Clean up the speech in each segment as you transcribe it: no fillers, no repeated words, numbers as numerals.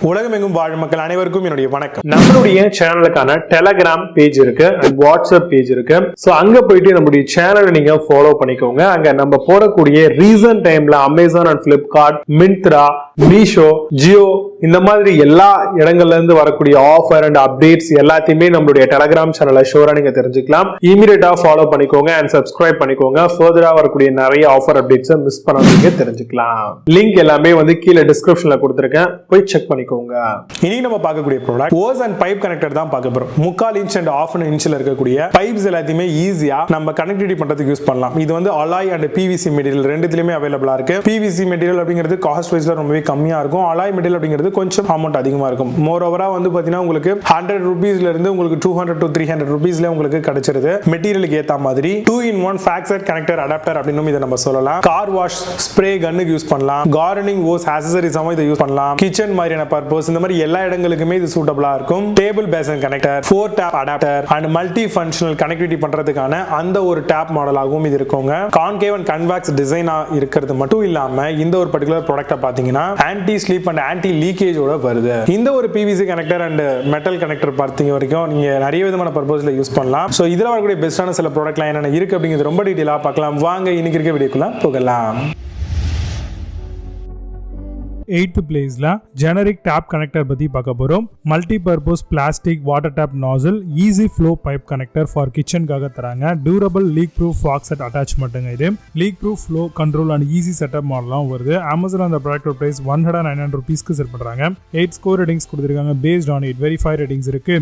உலகமெங்கும் வாழும் மக்கள் அனைவருக்கும் என்னுடைய வணக்கம். நம்மளுடைய சேனலுக்கான டெலகிராம் பேஜ் இருக்கு அண்ட் வாட்ஸ்அப் பேஜ் இருக்கு. சோ அங்க போயிட்டு நம்மளுடைய சேனலை நீங்க ஃபாலோ பண்ணிக்கோங்க. அங்க நம்ம போடக்கூடிய ரீசன்ட் டைம்ல Amazon and Flipkart, Myntra, Meesho, Jio இந்த மாதிரி எல்லா இடங்கள்ல இருந்து வரக்கூடிய ஆஃபர் அண்ட் அப்டேட்ஸ் எல்லாத்தையுமே நம்மளுடைய டெலகிராம் சேனல்ல ஷோரா நீங்க தெரிஞ்சுக்கலாம். இமீடியட்டா ஃபாலோ பண்ணிக்கோங்க அண்ட் சப்ஸ்கிரைப் பண்ணிக்கோங்க. ஃபர்தரா வரக்கூடிய நிறைய ஆஃபர் அப்டேட்ஸ் மிஸ் பண்ணாதீங்க, தெரிஞ்சுக்கலாம். லிங்க் எல்லாமே கீழே டிஸ்கிரிப்ஷன்ல கொடுத்திருக்கேன், போய் செக் பண்ணிக்கோங்க. இன்னைக்கு நம்ம பார்க்கக்கூடிய product hose and pipe connector தான் பார்க்க போறோம். 3/4 இன்ச் அண்ட் 1/2 இன்ச்ல இருக்கக்கூடிய பைப்ஸ் எல்லாத்தையுமே ஈஸியா நம்ம கனெக்டிவிட்டி பண்றதுக்கு யூஸ் பண்ணலாம். இது அலாய் அண்ட் பிவிசி மெட்டீரியல் ரெண்டுலயுமே அவைலபிளா இருக்கு. பிவிசி மெட்டீரியல் அப்படிங்கிறது காஸ்ட் வைஸ்ல ரொம்பவே கம்மியா இருக்கும். அலாய் மெட்டீரியல் அப்படிங்கிறது கொஞ்சம் அமௌண்ட் அதிகமா இருக்கும். மோர் ஓவரா பாத்தீங்கன்னா உங்களுக்கு 100 ரூபீஸ்ல இருந்து உங்களுக்கு 200 to 300 ரூபீஸ்ல உங்களுக்கு கிடைச்சிருது. மெட்டீரியலுக்கு ஏத்த மாதிரி 2-in-1 ஃபாக்ஸட் கனெக்டர் அடாப்டர் அப்படின்னு இதை நம்ம சொல்லலாம். கார் வாஷ் ஸ்ப்ரே கன்னுக்கு யூஸ் பண்ணலாம். கார்டனிங் ஹோஸ் ஆக்சஸரிஸாவும் இதை யூஸ் பண்ணலாம். கிச்சன் மாதிரியான பர்பஸ் இந்த மாதிரி எல்லா இடங்களுக்குமே இது சூட்டபிளா இருக்கும். Table basin connector, 4 tap adapter and multi functional connectivity பண்றதுக்கான அந்த ஒரு டேப் மாடலாகவும் இது இருக்குங்க. கான்கேவ் அண்ட் கன்வெக்ஸ் டிசைனா இருக்கிறது மட்டும் இல்லாம இந்த ஒரு பர்టిక్యులர் ப்ராடக்ட்டை பாத்தீங்கன்னா ஆன்டி ஸ்லீப் அண்ட் ஆன்டி லீக்கேஜோட வருது. இந்த ஒரு PVC connector and metal connector பார்த்தீங்க வரைக்கும் நீங்க நிறைய விதமான பர்பஸ்ல யூஸ் பண்ணலாம். சோ இதுல வரக்கூடிய பெஸ்டான சில ப்ராடக்ட்லாம் என்னென்ன இருக்கு அப்படிங்கிறது ரொம்ப டீடைலா பார்க்கலாம். வாங்க இன்னைக்கு இருக்க வீடியோக்குள்ள போகலாம். 8th பிளேஸ்ல ஜெனரிக் டேப் கனெக்டர் பத்தி பார்க்க போறோம். Multipurpose plastic water tap nozzle easy flow pipe connector for கிச்சனுக்காக தராங்க. டியூரபிள் லீக் ப்ரூஃப் ஃபாக்ஸட் அட்டாச்மெண்ட்டுங்க. இது leak proof flow control and easy setup மாடலாம் வருது. அமேசான் அந்த ப்ராடக்ட் பிரைஸ் 109 ரூபீஸ்க்கு செல் பண்றாங்க. 8 ஸ்கோர் ரேட்டிங்ஸ் கொடுத்திருக்காங்க. பேஸ்ட் ஆன் 8 வெரிஃபை ரேட்டிங்ஸ் இருக்கு.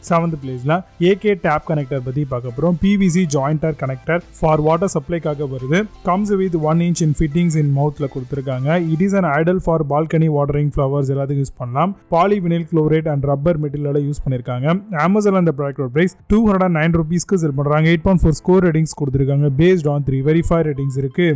7th பிளேஸ்ல AK டேப் கனெக்டர் பத்தி பார்க்க போறோம். PVC jointer connector for water சப்ளைக்காக வருது. Comes with 1 inch in fittings in mouthல கொடுத்திருக்காங்க. It is an ideal for balcony watering flowers எல்லாத்துக்கும் யூஸ் பண்ணலாம். பாலிவினைல் குளோரேட் அண்ட் ரப்பர் மெட்டீரியலோட யூஸ் பண்ணிருக்காங்க. அமேசான் அந்த ப்ராடக்ட் பிரைஸ் 209 ரூபீஸ்க்கு செல் பண்றாங்க. 8.4 ஸ்கோர் ரேட்டிங்ஸ் கொடுத்திருக்காங்க. பேஸ்ட் ஆன் 3 வெரிஃபை ரேட்டிங்ஸ் இருக்கு.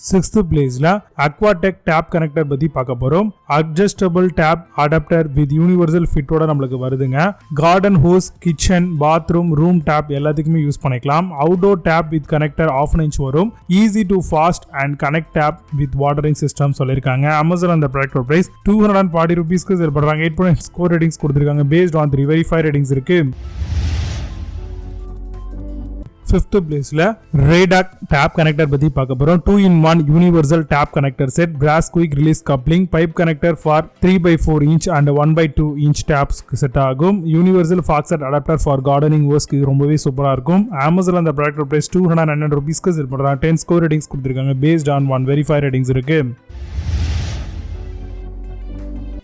6th பிளேஸ்ல Aquatech டேப் கனெக்டர் பத்தி பார்க்க போறோம். Adjustable tap adapter with universal ஃபிட்டோட நம்மளுக்கு வருதுங்க. Garden hose, kitchen, bathroom, room tap எல்லாத்துக்குமே யூஸ் பண்ணிக்கலாம். Outdoor tap with connector 1/2 inch வரும். Easy to fast and connect tap with watering system சொல்லியிருக்காங்க. அமேசான் அந்த ப்ராடக்ட் பிரைஸ் 240 ரூபீஸ்க்கு செல் பண்றாங்க. 8.8 ஸ்கோர் ரேட்டிங்ஸ் கொடுத்திருக்காங்க. பேஸ்ட் ஆன் 3 வெரிஃபை ரேட்டிங்ஸ் இருக்கு. 5th பிளேஸ்ல Reduck டேப் கனெக்டர் பத்தி பார்க்க போறோம். 2-in-1 universal tap connector set, brass quick release coupling, pipe connector for 3/4 inch and 1/2 inch taps set ஆகும். Universal faucet adapter for gardening ஹோஸ்க்கு ரொம்பவே சூப்பரா இருக்கும். அமேசான் அந்த ப்ராடக்ட் பிரைஸ் 209 ரூபீஸ்க்கு செல் பண்றாங்க. 10 ஸ்கோர் ரேட்டிங்ஸ் கொடுத்திருக்காங்க. பேஸ்ட் ஆன் 1 வெரிஃபை ரேட்டிங்ஸ் இருக்கு.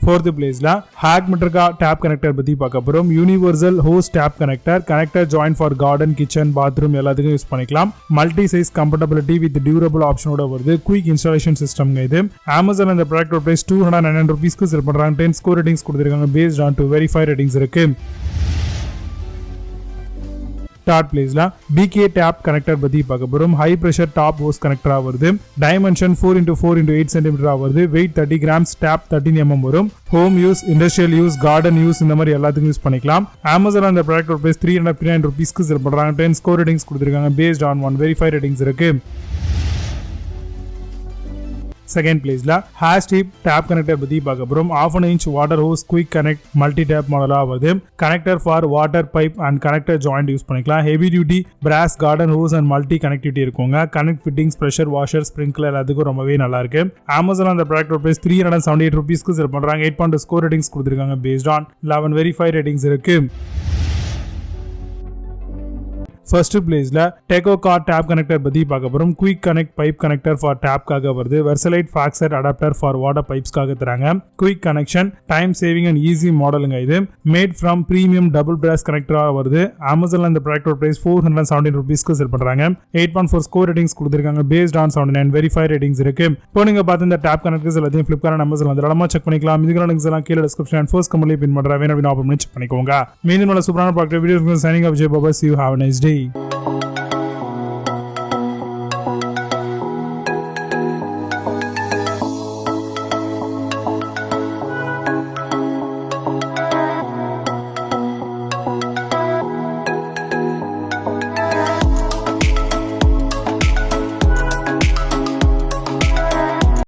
4th பிளேஸ்ல Agmitraka டேப் கனெக்டர் பத்தி பார்க்க போறோம். Universal hose tap connector join for garden, kitchen, bathroom எல்லாத்துக்கும் யூஸ் பண்ணிக்கலாம். Multi size compatibility with durable ஆப்ஷனோட வருது. குயிக் இன்ஸ்டாலேஷன் சிஸ்டம் இது. அமேசான் அந்த ப்ராடக்ட் பிரைஸ் 209 ரூபீஸ்க்கு செல் பண்றாங்க. 10 ஸ்கோர் ரேட்டிங்ஸ் கொடுத்திருக்காங்க. பேஸ்ட் ஆன் 2 வெரிஃபை ரேட்டிங்ஸ் இருக்கு. 3rd பிளேஸ்ல BK டேப் கனெக்டர் பத்தி பார்க்க போறோம். ஹை பிரஷர் டாப் ஹோஸ் கனெக்டரா வருது. டைமென்ஷன் 4x4x8 cm வருது. Weight 30 grams. டேப் 13 mm வரும். Home use, industrial use, garden use இந்த மாதிரி எல்லாத்துக்கும் யூஸ் பண்ணிக்கலாம். அமேசான் அந்த ப்ராடக்ட் பிரைஸ் 309 ரூபீஸ்க்கு செல் பண்றாங்க. 10 ஸ்கோர் ரேட்டிங்ஸ் கொடுத்திருக்காங்க. பேஸ்ட் ஆன் 1 வெரிஃபை ரேட்டிங்ஸ் இருக்கு. 2nd பிளேஸ்ல Hasthip டேப் கனெக்டர் பத்தி பார்க்க போறோம். 1/2 inch water hose quick connect multi tap மாடலா வருது. Connector for water pipe and connector joint use பண்ணிக்கலாம். Heavy duty brass garden hose and multi connectivity இருக்குங்க. Connect fittings, pressure washer, sprinkler எல்லாத்துக்கும் ரொம்பவே நல்லா இருக்கு. அமேசான் அந்த ப்ராடக்ட் பிரைஸ் 378 ரூபீஸ்க்கு செல் பண்றாங்க. 8.2 ஸ்கோர் ரேட்டிங்ஸ் கொடுத்திருக்காங்க. பேஸ்ட் ஆன் 11 வெரிஃபை ரேட்டிங்ஸ் இருக்கு. 1st பிளேஸ்ல TecoKart டேப் கனெக்டர் பத்தி பார்க்க போறோம். Quick connect pipe connector for டேப்காக வருது. Versatile faucet adapter for water பைப்ஸ்க்காக தராங்க. Quick connection, time saving and easy மாடலுங்க. இது made from premium double brass கனெக்டரா வருது. அமேசான் அந்த ப்ராடக்ட் பிரைஸ் 417 ரூபீஸ்க்கு செல் பண்றாங்க. 8.4 ஸ்கோர் ரேட்டிங்ஸ் கொடுத்திருக்காங்க. பேஸ்ட் ஆன் 79 வெரிஃபை ரேட்டிங்ஸ் இருக்கு. இப்போ நீங்க பார்த்த இந்த டேப் கனெக்டர்ஸ் எல்லாத்தையும் பிளிப்கார்ட், அமேசான் அதெல்லாம் செக் பண்ணிக்கலாம். இதுக்கான லிங்க்ஸ் எல்லாம் கீழே டிஸ்கிரிப்ஷன் அண்ட் ஃபர்ஸ்ட் கமெண்ட்ல பின் பண்றேன். வேணும் அப்படின்னு ஆஃப் பண்ணி செக் பண்ணிக்கோங்க. மீண்டும் நல்ல சூப்பரான product videos signing off J Baba. See you, have a nice day.